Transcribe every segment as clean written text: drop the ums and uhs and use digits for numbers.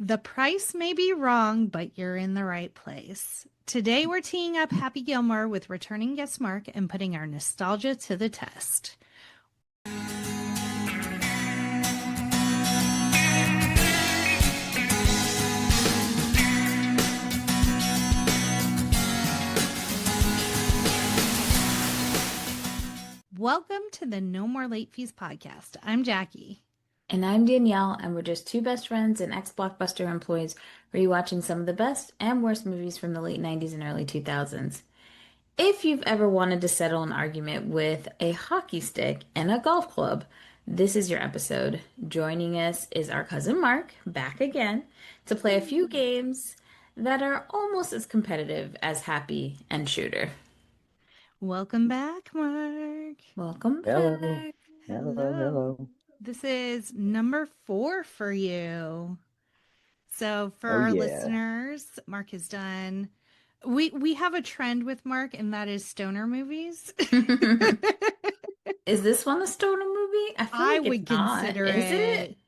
The price may be wrong, but you're in the right place. Today, we're teeing up Happy Gilmore with returning guest Marc and putting our nostalgia to the test. Welcome to the No More Late Fees podcast. I'm Jackie. And I'm Danielle, and we're just two best friends and ex-Blockbuster employees rewatching some of the best and worst movies from the late 90s and early 2000s. If you've ever wanted to settle an argument with a hockey stick and a golf club, this is your episode. Joining us is our cousin Marc, back again, to play a few games that are almost as competitive as Happy and Shooter. Welcome back, Marc. Welcome Hello. back. Hello. This is number 4 for you. So for Oh, our yeah. listeners, Marc has done. We have a trend with Marc, and that is stoner movies. Is this one a stoner movie? I feel I like would it's not. consider Is it. it?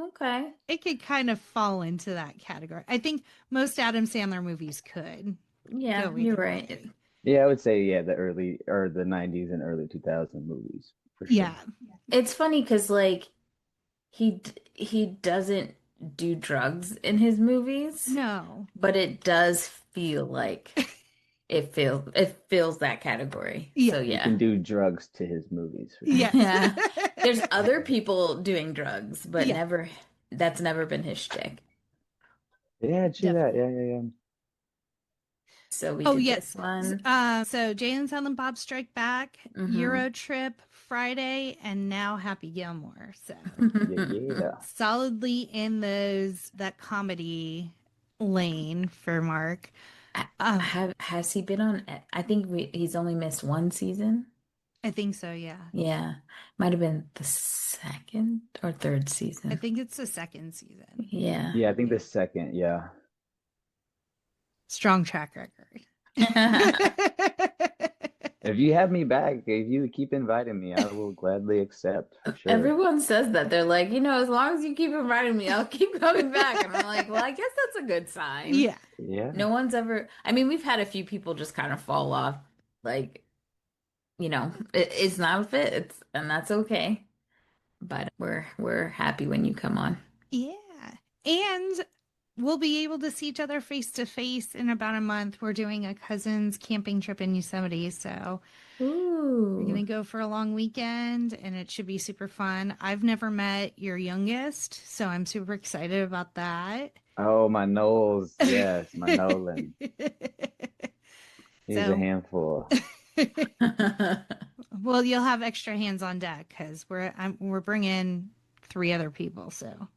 Okay. It could kind of fall into that category. I think most Adam Sandler movies could. Yeah, go you're either right. way. Yeah, I would say the early or the 90s and early 2000 movies for sure. Yeah. It's funny because he doesn't do drugs in his movies, No. but it does feel like it fills that category. Yeah. So You yeah. can do drugs to his movies for sure. Yes. Yeah. There's other people doing drugs, but Yeah. that's never been his shtick. Yeah, true that. Yeah. So we Oh, did yes. this one. So Jay and Silent Bob Strike Back, Mhm. Euro Trip, Friday, and now Happy Gilmore. So Yeah. solidly in that comedy lane for Marc. Has he been on? I think he's only missed one season. I think so, yeah. Yeah, might have been the second or third season. I think it's the second season. Yeah. Yeah, I think the second, yeah. Strong track record. If you have me back, if you keep inviting me, I will gladly accept for sure. Everyone says that. They're like, as long as you keep inviting me, I'll keep coming back. And I'm like, well, I guess that's a good sign. Yeah. Yeah. No one's ever, I mean, we've had a few people just kind of fall off. Like, it's not a fit. And that's okay. But we're happy when you come on. Yeah. And we'll be able to see each other face to face in about a month. We're doing a cousin's camping trip in Yosemite. So we're going to Ooh. go for a long weekend and it should be super fun. I've never met your youngest, so I'm super excited about that. Oh, my Knowles. Yes, my Nolan. He's a handful. Well, you'll have extra hands on deck because we're bringing 3 other people. So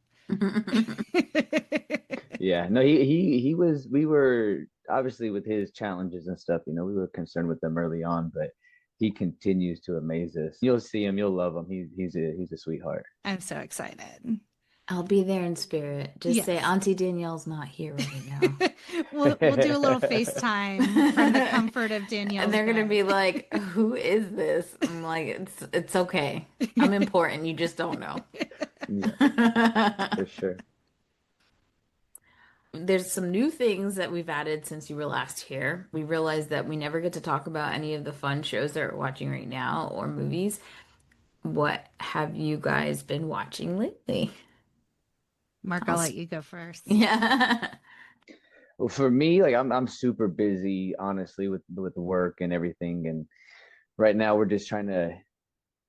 Yeah, no, we were obviously with his challenges and stuff, we were concerned with them early on, but he continues to amaze us. You'll see him, you'll love him. He's a sweetheart. I'm so excited. I'll be there in spirit. Just Yes. say Auntie Danielle's not here right now. We'll do a little FaceTime from the comfort of Danielle. And they're gonna be like, "Who is this?" I'm like, "It's okay. I'm important. You just don't know." Yeah, for sure. There's some new things that we've added since you were last here. We realized that we never get to talk about any of the fun shows that we're watching right now or movies. What have you guys been watching lately? Marc, I'll let you go first. Yeah. Well, for me, like I'm super busy, honestly, with work and everything. And right now we're just trying to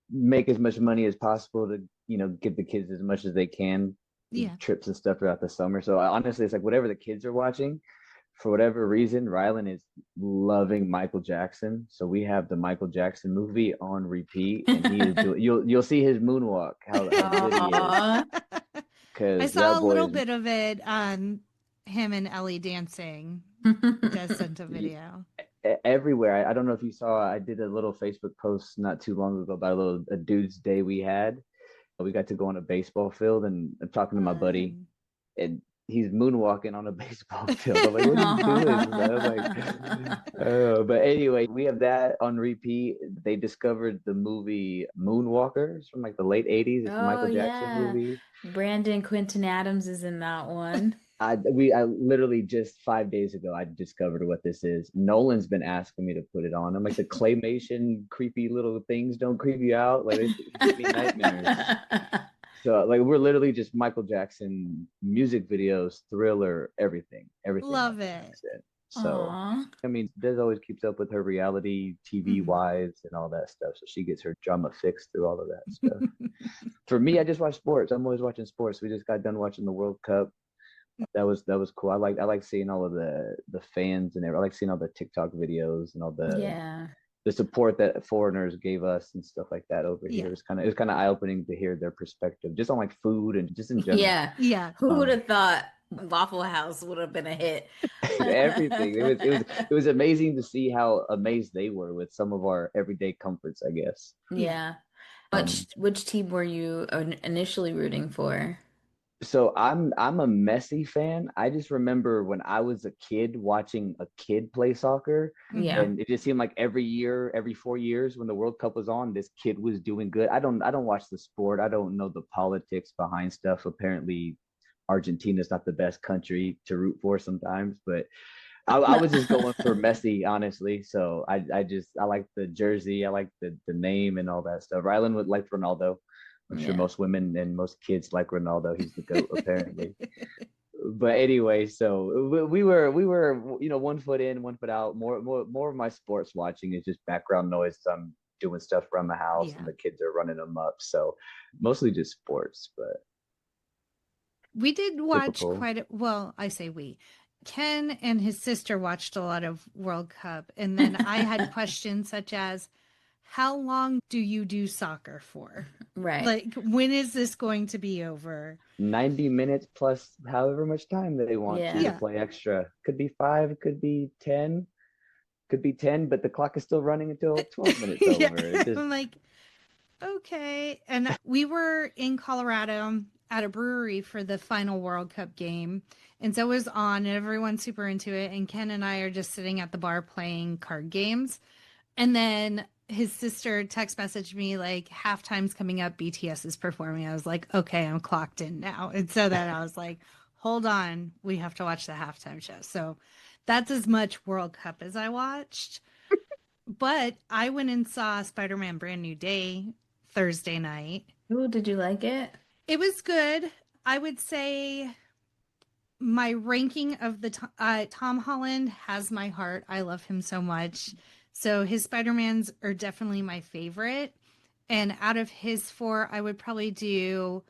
make as much money as possible to, give the kids as much as they can, Yeah. trips and stuff throughout the summer. So honestly, it's like whatever the kids are watching, for whatever reason, Rylan is loving Michael Jackson. So we have the Michael Jackson movie on repeat, and he is doing. You'll see his moonwalk. How good he is. Aw. I Because saw that a boy little is bit of it on him and Ellie dancing. Des sent a video. everywhere. I don't know if you saw. I did a little Facebook post not too long ago about a dude's day we had. We got to go on a baseball field, and I'm talking to my buddy, Fun. and he's moonwalking on a baseball field. I'm like, what are you doing? I was like, but anyway, we have that on repeat. They discovered the movie Moonwalkers from like the late 80s. It's a Oh Michael Jackson yeah. movie. Brandon Quinton Adams is in that one. I literally just 5 days ago I discovered what this is. Nolan's been asking me to put it on. I'm like, the claymation creepy little things don't creep you out. Like they give me nightmares. So like we're literally just Michael Jackson music videos, Thriller, everything Love Michael it. Jackson. So Aw. I mean, Des always keeps up with her reality TV Mhm. wise and all that stuff. So she gets her drama fixed through all of that stuff. For me, I just watch sports. I'm always watching sports. We just got done watching the World Cup. That was cool. I like seeing all of the fans and everything. I like seeing all the TikTok videos and all Yeah. the support that foreigners gave us and stuff like that over here. Yeah. It was kind of eye opening to hear their perspective, just on like food and just in general. Yeah. Yeah. Who would Um, have thought Waffle House would have been a hit? everything. It was amazing to see how amazed they were with some of our everyday comforts, I guess. Yeah. Yeah. Um, Which team were you initially rooting for? so I'm a Messi fan. I just remember when I was a kid watching a kid play soccer, Yeah. Mhm. and it just seemed like every year, every 4 years, when the World Cup was on, this kid was doing good. I don't watch the sport. I don't know the politics behind stuff. Apparently, Argentina's not the best country to root for sometimes, but I was just going for Messi, honestly. So I like the jersey, I like the name and all that stuff. Rylan would like Ronaldo. I'm sure Yeah. most women and most kids like Ronaldo. He's the GOAT, apparently. But anyway, so we were 1 foot in, 1 foot out. More of my sports watching is just background noise. I'm doing stuff around the house and Yeah. the kids are running them up. So mostly just sports, but We did watch typical. quite a, well, I say we. Ken and his sister watched a lot of World Cup, and then I had questions such as, how long do you do soccer for? Right. Like, when is this going to be over? 90 minutes plus however much time they want to Yeah. Yeah. play extra. Could be 5, it could be 10, but the clock is still running until 12 minutes Yeah. over. It just I'm like, okay. And we were in Colorado at a brewery for the final World Cup game. And so it was on, and everyone's super into it. And Ken and I are just sitting at the bar playing card games. And then his sister text messaged me like, halftime's coming up, BTS is performing. I was like, okay, I'm clocked in now. And so then I was like, hold on, we have to watch the halftime show. So that's as much World Cup as I watched. But I went and saw Spider-Man Brand New Day Thursday night. Ooh, did you like it? It was good. I would say my ranking of the Tom Holland has my heart. I love him so much. So his Spider-Mans are definitely my favorite. And out of his four, I would probably do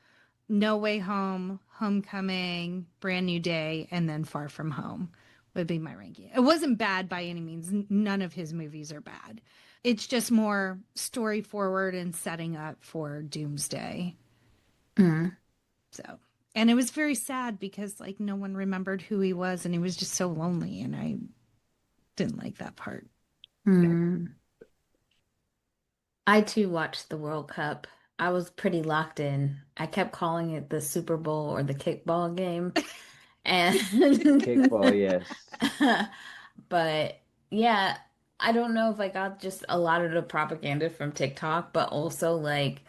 No Way Home, Homecoming, Brand New Day, and then Far From Home would be my ranking. It wasn't bad by any means. None of his movies are bad. It's just more story forward and setting up for Doomsday. Mm. So, and it was very sad because like no one remembered who he was and he was just so lonely and I didn't like that part. Mm. I too watched the World Cup. I was pretty locked in. I kept calling it the Super Bowl or the kickball game. And kickball, yes. but yeah, I don't know if I got just a lot of the propaganda from TikTok, but also like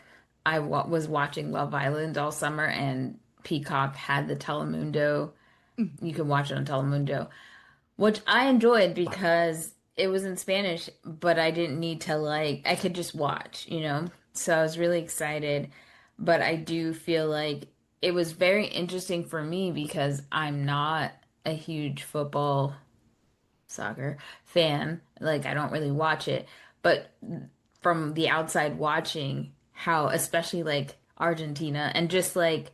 I was watching Love Island all summer and Peacock had the Telemundo. You can watch it on Telemundo, which I enjoyed because it was in Spanish, but I didn't need to like, I could just watch, you know? So I was really excited. But I do feel like it was very interesting for me because I'm not a huge football, soccer fan. Like, I don't really watch it. But from the outside watching, how, especially like Argentina and just like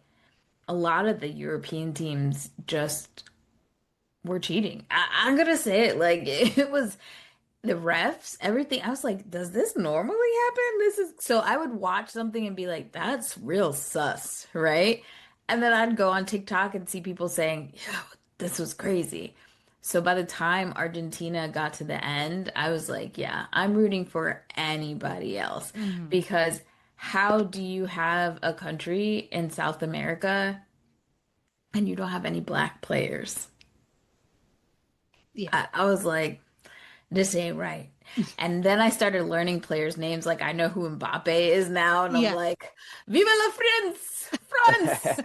a lot of the European teams just were cheating. I'm gonna say it like it was the refs, everything. I was like, does this normally happen? This is so I would watch something and be like, that's real sus, right? And then I'd go on TikTok and see people saying, yeah, this was crazy. So by the time Argentina got to the end, I was like, yeah, I'm rooting for anybody else Mm-hmm. because how do you have a country in South America and you don't have any black players. Yeah. I was like, this ain't right. And then I started learning players' names. Like I know who Mbappe is now, and I'm Yeah. like, Viva la France! France!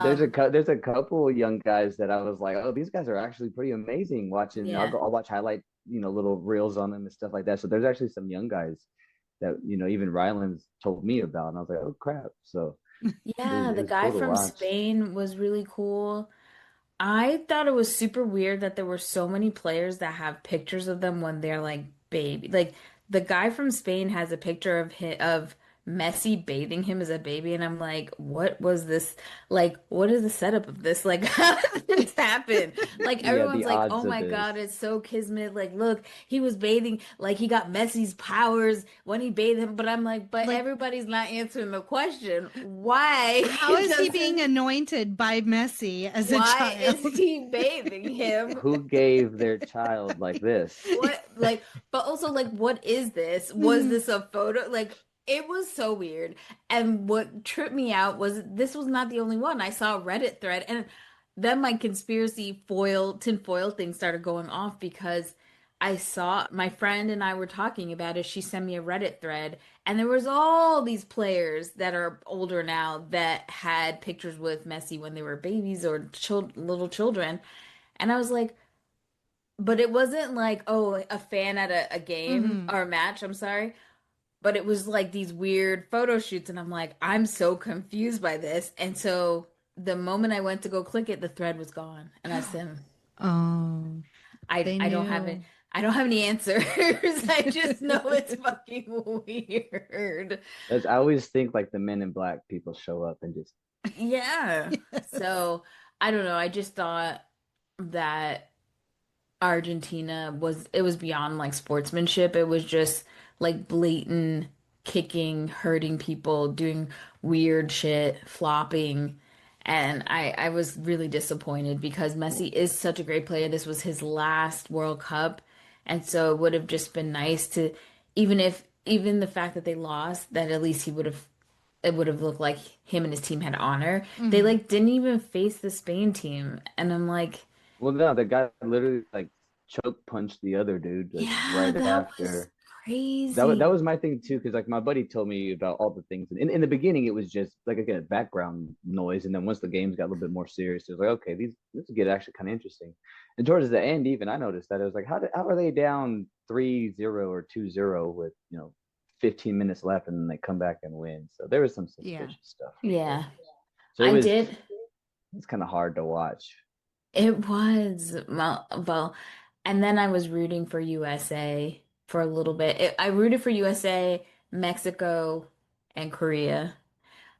Um, There's a couple young guys that I was like, oh, these guys are actually pretty amazing. Watching, yeah. I'll watch highlight, little reels on them and stuff like that. So there's actually some young guys that even Ryland's told me about, and I was like, oh crap. So Yeah, it the was guy cool to from watch. Spain was really cool. I thought it was super weird that there were so many players that have pictures of them when they're like baby. Like the guy from Spain has a picture of Messi bathing him as a baby, and I'm like, what was this? Like, what is the setup of this? Like, how did this happen? Like Yeah, everyone's the like, odds oh of my God, this. it's so kismet. Like, look, he was bathing, like he got Messi's powers when he bathed him. But I'm like, but Like, everybody's not answering the question. Why how is he being doesn't anointed by Messi as a why is child? he bathing him? Who gave their child like this? What, like, but also, like, what is this? Was Mhm. this a photo? Like, it was so weird. And what tripped me out was this was not the only one. I saw a Reddit thread, and then my conspiracy foil, tinfoil thing started going off because I saw my friend and I were talking about it. She sent me a Reddit thread, and there was all these players that are older now that had pictures with Messi when they were babies or little children. And I was like, but it wasn't like, oh, a fan at a game Mhm. or a match, I'm sorry. But it was like these weird photo shoots, and I'm like, I'm so confused by this. And so the moment I went to go click it, the thread was gone. And I said, Oh, they I don't have it. knew. I don't have any answers. I just know it's fucking weird. I always think like the Men in Black people show up and just Yeah. Yes. So I don't know. I just thought that Argentina was it was beyond like sportsmanship. It was just like blatant kicking, hurting people, doing weird shit, flopping. And I was really disappointed because Messi is such a great player. This was his last World Cup. And so it would have just been nice to even the fact that they lost, that at least he would have it would have looked like him and his team had honor. They Mhm. like didn't even face the Spain team. And I'm like, well, no, the guy literally like choke punched the other dude like yeah, right that was after. That crazy. was my thing too, because like my buddy told me about all the things. In the beginning, it was just like again background noise, and then once the games got a little bit more serious, it was like okay, this will get actually kind of interesting. And towards the end, even I noticed that it was like how are they down 3-0 or 2-0 with 15 minutes left, and then they come back and win. So there was some Yeah. suspicious stuff for sure. Yeah, So I did. it's kind of hard to watch. It was and then I was rooting for USA for a little bit. I rooted for USA, Mexico, and Korea.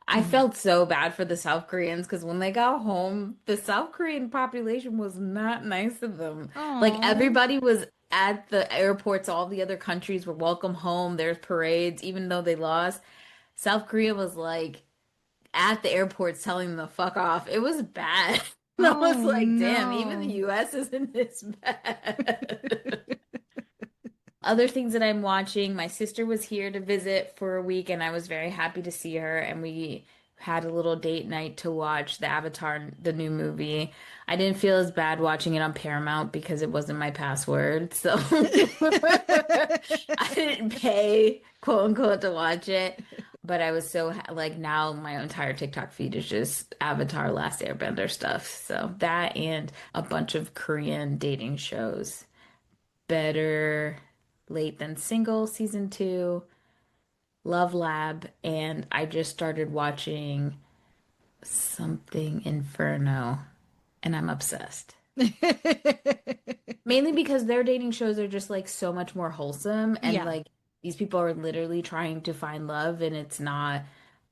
I Mhm. felt so bad for the South Koreans because when they got home, the South Korean population was not nice to them. Like Oh. everybody was at the airports, all the other countries were welcome home. There's parades, even though they lost. South Korea was like at the airports telling them to fuck off. It was bad. And I was Oh like, damn, even the no. US isn't this bad. Other things that I'm watching, my sister was here to visit for a week, and I was very happy to see her. And we had a little date night to watch the Avatar, the new movie. I didn't feel as bad watching it on Paramount because it wasn't my password. So I didn't pay, quote unquote, to watch it. But I was so like now my entire TikTok feed is just Avatar Last Airbender stuff. So that and a bunch of Korean dating shows. Better Late Than Single season 2, Love Lab, and I just started watching Something Inferno, and I'm obsessed. Mainly because their dating shows are just like so much more wholesome and Yeah. like these people are literally trying to find love and it's not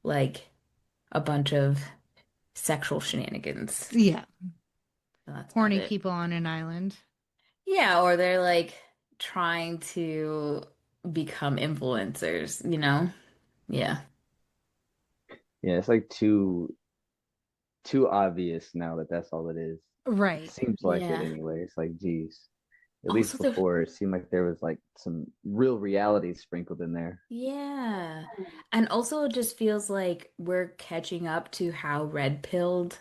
like a bunch of sexual shenanigans. Yeah. So that's about Horny it. people on an island. Yeah, or they're like trying to become influencers, you know? Yeah. Yeah, it's like too obvious now that that's all it is. It Right. seems like it Yeah. anyway. It's like, geez. At least Also, the before, it seemed like there was like some real reality sprinkled in there. yeah. And also it just feels like we're catching up to how red-pilled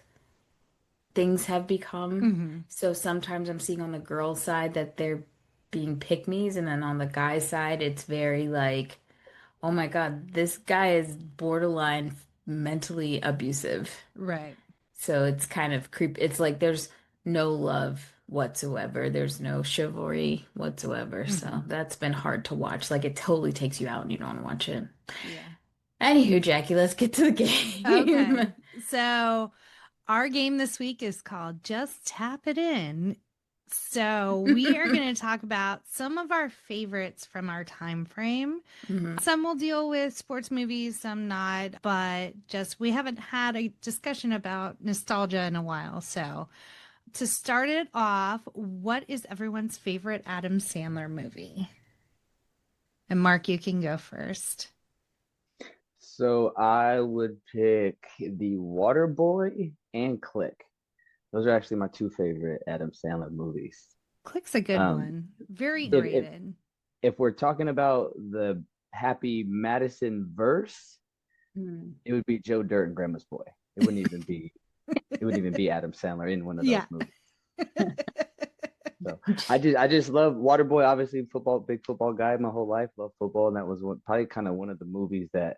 things have become. Hmm. So sometimes I'm seeing on the girl side that they're being pick me's, and then on the guy side, it's very like, oh my God, this guy is borderline mentally abusive. Right. So it's kind of creep. It's like there's no love whatsoever. There's no chivalry whatsoever. So Hmm. that's been hard to watch. Like it totally takes you out and you don't want to watch it. Yeah. Anywho, Jackie, let's get to the game. Okay. So our game this week is called Just Tap It In. So we are going to talk about some of our favorites from our time frame. Mhm. Some will deal with sports movies, some not, but just we haven't had a discussion about nostalgia in a while. So to start it off, what is everyone's favorite Adam Sandler movie? And Mark, you can go first. So I would pick The Water Boy and Click. Those are actually my two favorite Adam Sandler movies. Click's a good Um, one. Very if if rated. if we're talking about the Happy Madison verse, Mm. it would be Joe Dirt and Grandma's Boy. It wouldn't even be Adam Sandler in one of those Yeah. movies. So I just love Waterboy. Obviously, football, big football guy my whole life. Love football, and that was probably kind of one of the movies that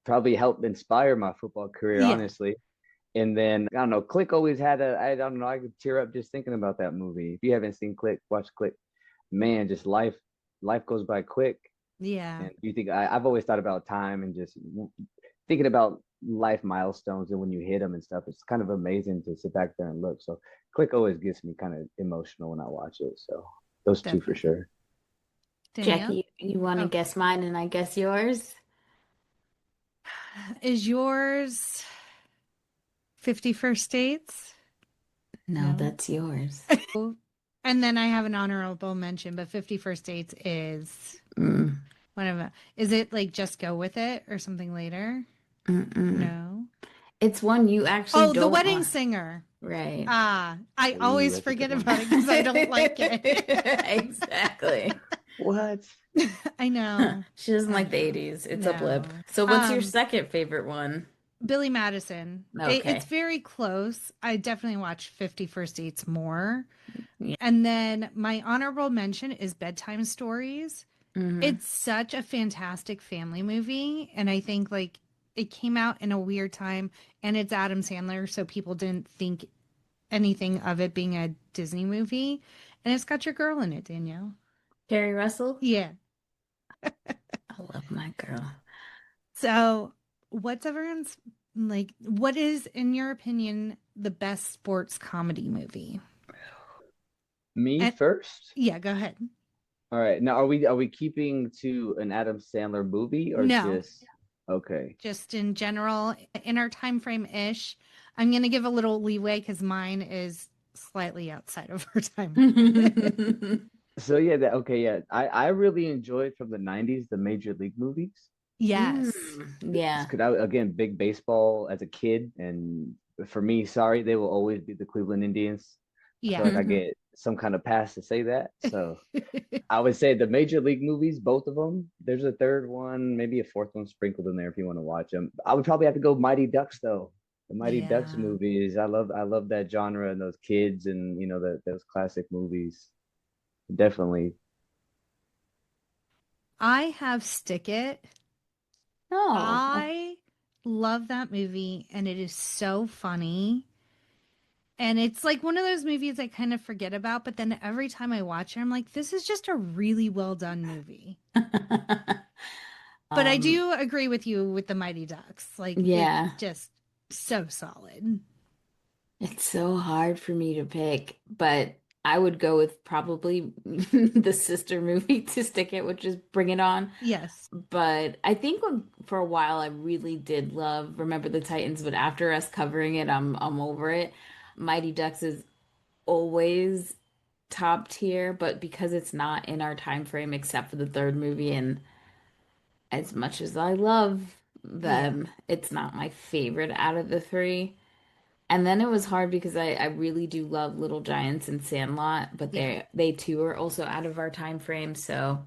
probably helped inspire my football career, Yeah. honestly. And then I don't know, Click always had I don't know, I could tear up just thinking about that movie. If you haven't seen Click, watch Click. Man, just life goes by quick. Yeah. And you think I've always thought about time and just thinking about life milestones and when you hit them and stuff. It's kind of amazing to sit back there and look. So Click always gets me kind of emotional when I watch it. So those two for Definitely. sure. Danielle? Jackie, you want to Oh, guess mine and I guess yours? is yours 51st Dates? No, No. that's yours. Oh, and then I have an honorable mention, but 51st Dates is Mm, one of them. Is it like Just Go With It or something later? mm-mm. No. It's one you actually Oh, The don't Wedding want. Singer. Right. Ah, I Ooh, always that's a good forget one. about it because I don't like it. Exactly. What? I know. She doesn't I like the know. 80s. It's a blip. No. So what's your second favorite one? Billy Madison. It's Okay. very close. I definitely watch 51st Dates more. Yeah. And then my honorable mention is Bedtime Stories. Hmm. It's such a fantastic family movie. And I think like it came out in a weird time and it's Adam Sandler. So people didn't think anything of it being a Disney movie. And it's got your girl in it, Danielle. Carrie Russell? Yeah. I love my girl. So what's everyone's like, what is, in your opinion, the best sports comedy movie? Me And first? yeah, go ahead. All right. Now are we keeping to an Adam Sandler movie or No, just okay. just in general, in our time frame ish. I'm going to give a little leeway because mine is slightly outside of our time frame. So yeah, yeah. I really enjoyed from the 90s the Major League movies. Yes. Mm, yeah. Because I again big baseball as a kid, and for me, sorry, they will always be the Cleveland Indians. I feel like Yeah. I Hmm. get some kind of pass to say that. So I would say the Major League movies, both of them. There's a third one, maybe a fourth one sprinkled in there if you want to watch them. I would probably have to go Mighty Ducks though. The Mighty Ducks Yeah. movies. I love that genre and those kids and those classic movies. Definitely. I have Stick It. Oh, I love that movie and it is so funny. And it's like one of those movies I kind of forget about, but then every time I watch it, I'm like, this is just a really well done movie. But I um, do agree with you with the Mighty Ducks. Like it's yeah. just so solid. It's so hard for me to pick, but I would go with probably the sister movie to stick it, which is Bring It On. Yes. But I think for a while I really did love Remember the Titans, but after us covering it, I'm over it. Mighty Ducks is always top tier, but because it's not in our time frame except for the third movie, and as much as I love Yeah. them, it's not my favorite out of the three. And then it was hard because I really do love Little Giants and Sandlot, but Yeah. they too are also out of our time frame, so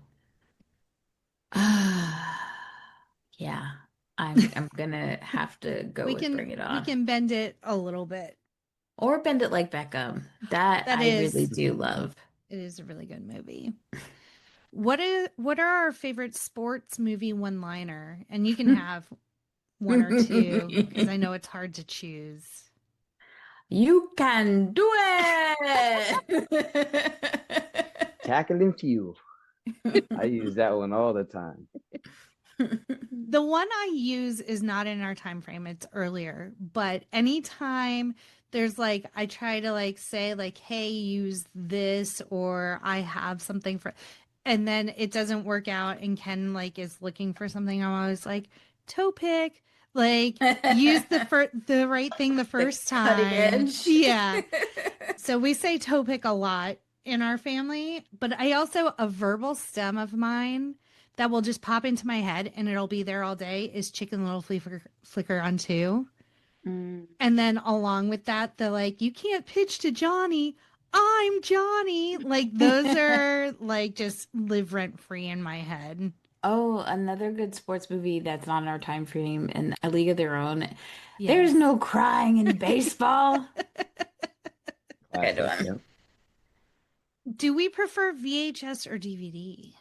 yeah, I'm gonna have to go with Bring It We On. can bend it a little bit. Or Bend It Like Beckham. That That I really is, do love. it is a really good movie. What are our favorite sports movie one-liner? And you can have one or two because I know it's hard to choose. You can do it. Tackling few. I use that one all the time. The one I use is not in our time frame, it's earlier, but anytime there's like I try to like say like hey use this or I have something for and then it doesn't work out and Ken like is looking for something, I'm always like toe pick, like use the right thing the The first cutting time. edge. Yeah. So we say toe pick a lot in our family, but I also, a verbal stem of mine that will just pop into my head and it'll be there all day is Chicken Little Flicker on two. Mm. And then along with that, the like, you can't pitch to Johnny. I'm Johnny. Like those are like just live rent free in my head. Oh, another good sports movie that's not in our time frame and A League of Their Own. There's Yes. no crying in baseball. Good Classic. one. Yep. Do we prefer VHS or DVD?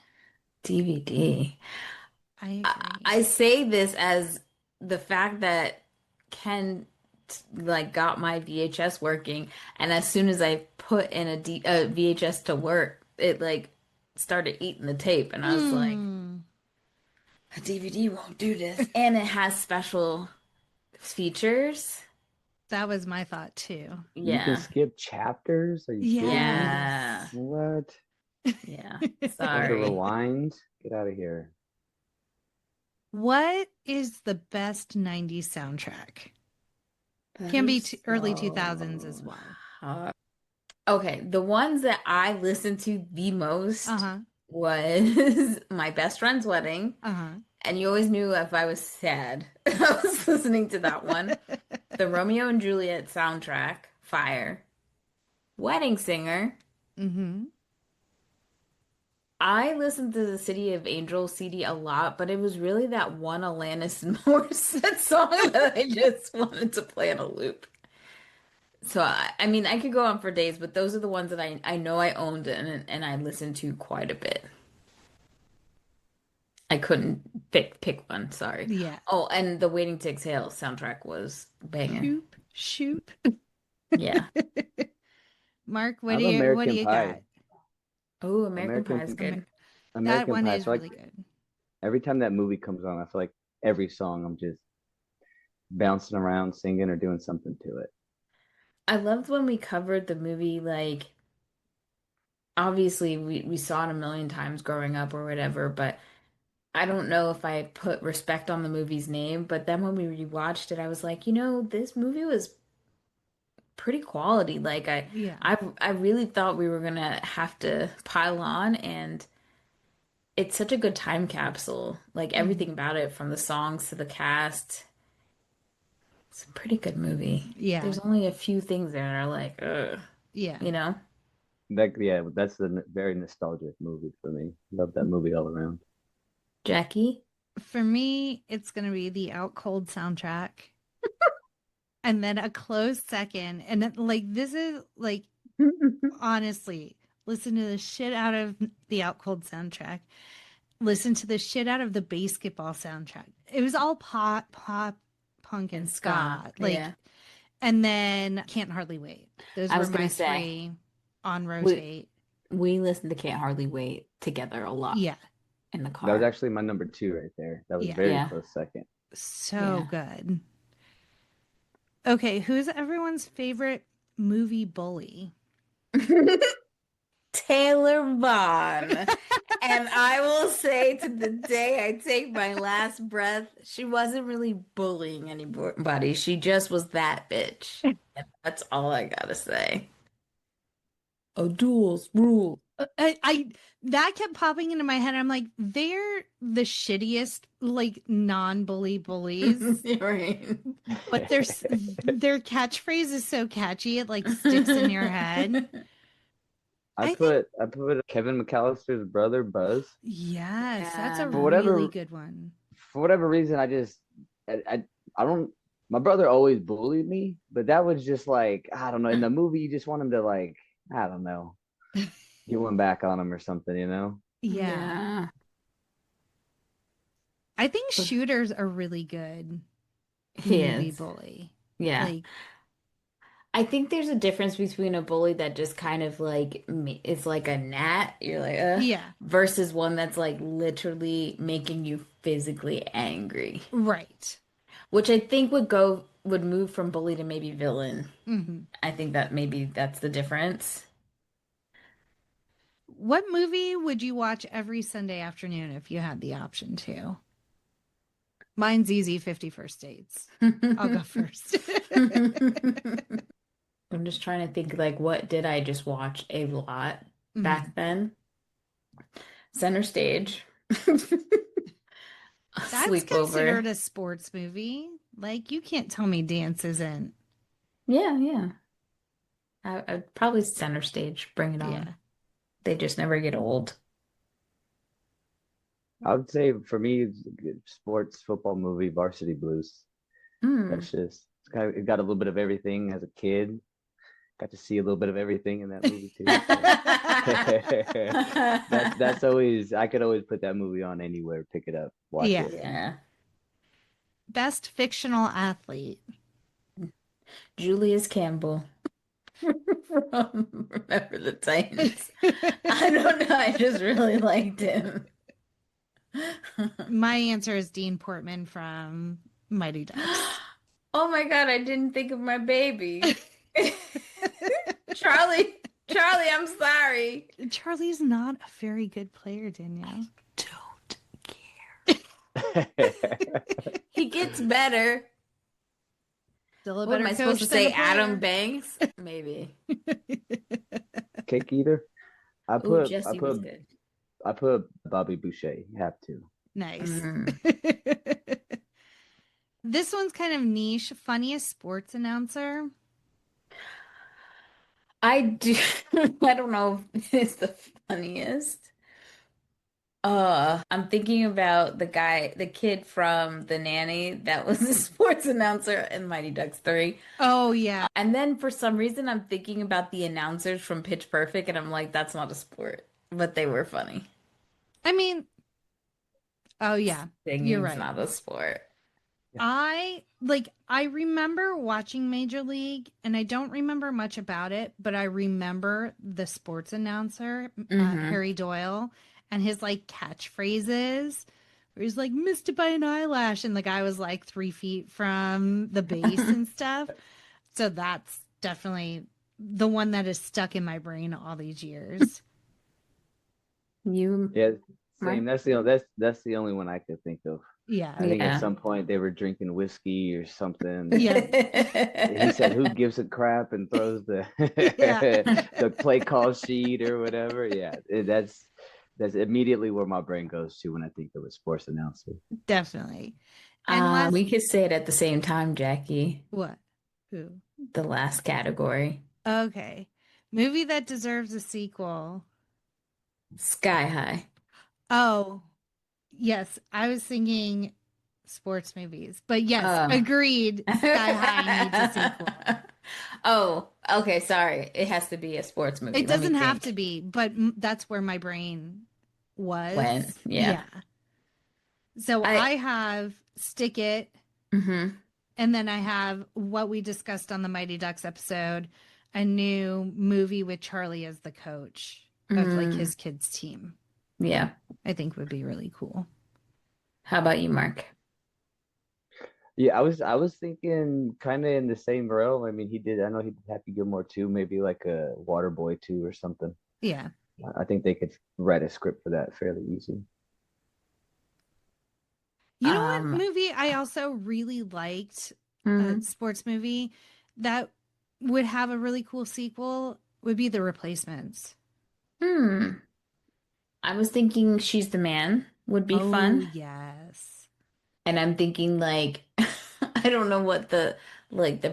DVD. I agree. I say this as the fact that Ken like got my VHS working, and as soon as I put in a VHS to work, it like started eating the tape, and I was like, Mm, a DVD won't do this, and it has special features. that was my thought too. You can Yeah, skip chapters? Are you kidding me? yeah, Yes. What? yeah. You have to Sorry. rewind? Get out of here. What is the best 90s soundtrack? That Can be is early 2000s as so well. hard. Okay, the ones that I listened to the most Uh-huh. was My Best Friend's Wedding. Uh-huh. And you always knew if I was sad, I was listening to that one. The Romeo and Juliet soundtrack, Fire. Wedding Singer. Mm-hmm. I listened to the City of Angels CD a lot, but it was really that one Alanis and Morissette song that I just wanted to play in a loop. So I mean, I could go on for days, but those are the ones that I know I owned and I listened to quite a bit. I couldn't pick one, sorry. Yeah. Oh, and the Waiting to Exhale soundtrack was a banger. Shoop, shoop. Yeah. Mark, I what do love you American got? Pie. Oh, American American Pie is good. That American one Pie. is So like really good. every time that movie comes on, I feel like every song I'm just bouncing around, singing or doing something to it. I loved when we covered the movie, like obviously we saw it a million times growing up or whatever, but I don't know if I put respect on the movie's name, but then when we rewatched it, I was like, this movie was pretty quality. Like Yeah. I really thought we were gonna have to pile on, and it's such a good time capsule. Like Mm. everything about it, from the songs to the cast, it's a pretty good movie. Yeah. There's only a few things there that are like, ugh, Yeah. you know? That's a very nostalgic movie for me. Love that movie all around. Jackie? For me, it's gonna be the Out Cold soundtrack. And then a close second. And like this is like honestly, listen to the shit out of the Out Cold soundtrack. Listen to the shit out of the basketball soundtrack. It was all pop, punk, And and ska, ska. Like, yeah. and then Can't Hardly Wait. Those I were was my gonna say three on we rotate. we listened to Can't Hardly Wait together a lot Yeah, in the That was car. actually my number two right there. That was yeah. very Yeah. close second. So Yeah. good. Okay, who's everyone's favorite movie bully? Taylor Vaughn. And I will say to the day I take my last breath, she wasn't really bullying anybody. She just was that bitch. And that's all I gotta say. A duel's rule. I that kept popping into my head. I'm like, they're the shittiest, like non-bully bullies, Right. but their catchphrase is so catchy it like sticks in your head. I think I put Kevin McAllister's brother Buzz. yes, that's a For Yeah. really whatever good one. for whatever reason I just I, I don't My brother always bullied me, but that was just like, I don't know. In the movie, you just want him to like, I don't know, get one back on him or something, you know? Yeah. Yeah. I think Shooter's a really good He movie is. bully. Yeah. Like, I think there's a difference between a bully that just kind of like is like a gnat, you're like, yeah, versus one that's like literally making you physically angry, right. which I think would move from bully to maybe villain. Hmm. I think that maybe that's the difference. What movie would you watch every Sunday afternoon if you had the option to? Mine's easy, 51st Dates. I'll go first. I'm just trying to think like what did I just watch a lot Mhm. back then? Center Stage. A That's sleepover. considered a sports movie. Like, you can't tell me dance isn't. Yeah, yeah. I'd probably Center Stage. Bring it on. Yeah. They just never get old. I would say for me, it's a good sports football movie, Varsity Blues. Hmm. That's just it got a little bit of everything as a kid. Got to see a little bit of everything in that movie too. So that's always I could always put that movie on anywhere, pick it up, watch Yeah. it. Yeah. Best fictional athlete. Julius Campbell from Remember the Titans. I don't know. I just really liked him. My answer is Dean Portman from Mighty Ducks. Oh my God, I didn't think of my baby. Charlie, Charlie, I'm sorry. Charlie's not a very good player, Danielle. Don't care. He gets better. Still a What am better I supposed coach to than a say? Adam player. Banks? Maybe. Cake eater. I Oh, put I Jesse was put good. I put Bobby Boucher. You have to. Nice. Mm. This one's kind of niche. Funniest sports announcer. I do. I don't know if it's the funniest. I'm thinking about the kid from The Nanny that was the sports announcer in Mighty Ducks 3. Oh, yeah. And then for some reason, I'm thinking about the announcers from Pitch Perfect, and I'm like, that's not a sport, but they were funny. I mean, oh, yeah. You're Singing's right. not a sport. I remember watching Major League and I don't remember much about it, but I remember the sports announcer, Hmm. Harry Doyle, and his like catchphrases where he's like missed it by an eyelash and the guy was like 3 feet from the base and stuff. So that's definitely the one that is stuck in my brain all these years. You, Yeah, same. Mark? That's the only one I could think of. Yeah. I think at Yeah. some point they were drinking whiskey or something. Yeah. He said, "Who gives a crap?" and throws the Yeah. the play call sheet or whatever. Yeah, that's immediately where my brain goes to when I think of a sports announcer. Definitely. And We last, could say it at the same time, Jackie. what? Who? The last category. Okay. Movie that deserves a sequel. Sky High. Oh, yes. I was thinking sports movies, but yes, Oh. agreed. Sky High needs a sequel. Oh, okay, sorry. It has to be a sports movie. It Let me doesn't have to think. be, but that's where my brain When? was. Yeah. Yeah. So I I have Stick It, hmm and then I have what we discussed on the Mighty Ducks episode, a new movie with Charlie as the coach of like mm, his kids' team. yeah. I think would be really cool. How about you, Mark? Yeah, I was thinking kind of in the same realm. I mean, he did. I know he did Happy Gilmore too, maybe like a Waterboy 2 or something. Yeah. I think they could write a script for that fairly easy. You know what Um, movie I also really liked, a mm, sports movie that would have a really cool sequel would be The Replacements. hmm. I was thinking She's the Man would be Oh, fun. yes. And I'm thinking like I don't know what the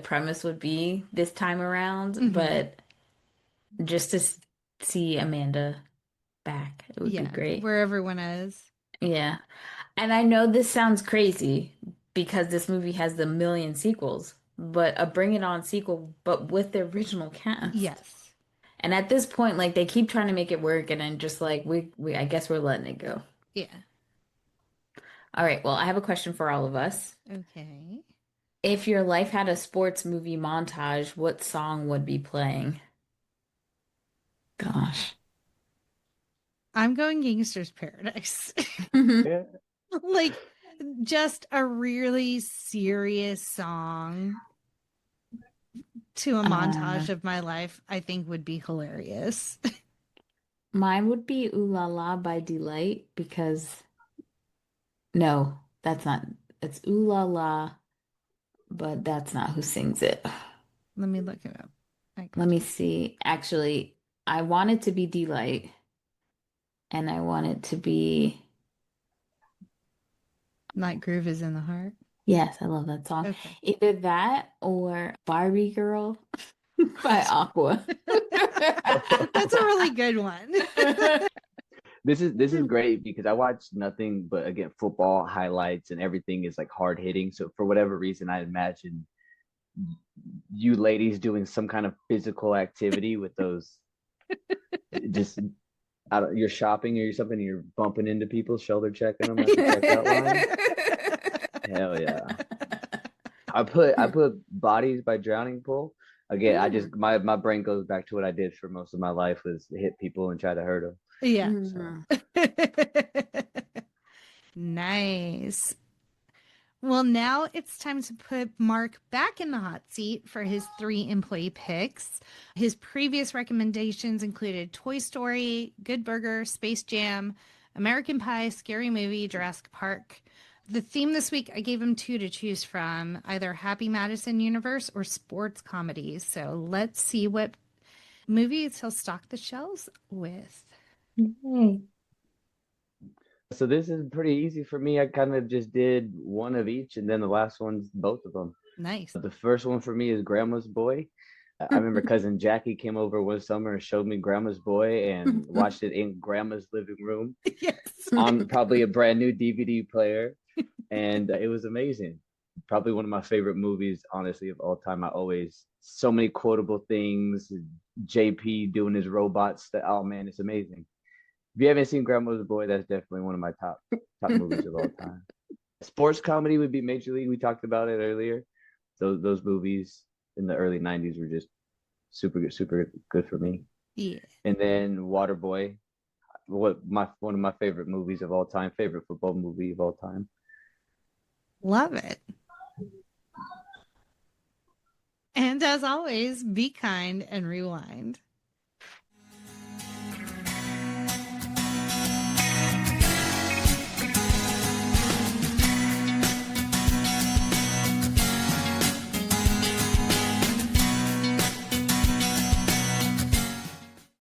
premise would be this time around, Hmm. but just to see Amanda back, it would be Yeah, great. where everyone is. Yeah. And I know this sounds crazy, because this movie has the million sequels, but a Bring It On sequel, but with the original cast. Yes. And at this point, like they keep trying to make it work, and then just like we I guess we're letting it go. Yeah. All right, well, I have a question for all of us. Okay. If your life had a sports movie montage, what song would be playing? Gosh. I'm going Gangster's Paradise. Yeah. Like, just a really serious song to a Uh, montage of my life, I think would be hilarious. Mine would be Ooh La La by Delight because no, that's not. It's Ooh La La, but that's not who sings it. Let me look it up. I Let got me you. see. Actually, I want it to be Delight, and I want it to be. Night Groove is in the Heart. Yes, I love that song. Okay. Either that or Barbie Girl by Aqua. That's a really good one. This is great because I watch nothing but again football highlights and everything is like hard hitting. So for whatever reason, I imagine you ladies doing some kind of physical activity with those just you're shopping or something and you're bumping into people, shoulder checking them at the checkout line. Hell yeah. I put Bodies by Drowning Pool. Again, I just Mm. my brain goes back to what I did for most of my life was hit people and try to hurt them. Yeah. So Mhm. Nice. Well, now it's time to put Mark back in the hot seat for his three employee picks. His previous recommendations included Toy Story, Good Burger, Space Jam, American Pie, Scary Movie, Jurassic Park. The theme this week, I gave him two to choose from, either Happy Madison universe or sports comedies. So let's see what movies he'll stock the shelves with. Yay. so this is pretty easy for me. I kind of just did one of each, and then the last one's both of them. Nice. The first one for me is Grandma's Boy. I remember cousin Jackie came over one summer and showed me Grandma's Boy and watched it in Grandma's living room Yes. on probably a brand new DVD player, and it was amazing. Probably one of my favorite movies, honestly, of all time. I always so many quotable things. JP doing his robot stuff. Oh man, it's amazing. If you haven't seen Grandma's Boy, that's definitely one of my top movies of all time. Sports comedy would be Major League. We talked about it earlier. Those movies in the early '90s were just super good for me. Yeah. And then Waterboy, one of my favorite movies of all time, favorite football movie of all time. Love it. And as always, be kind and rewind.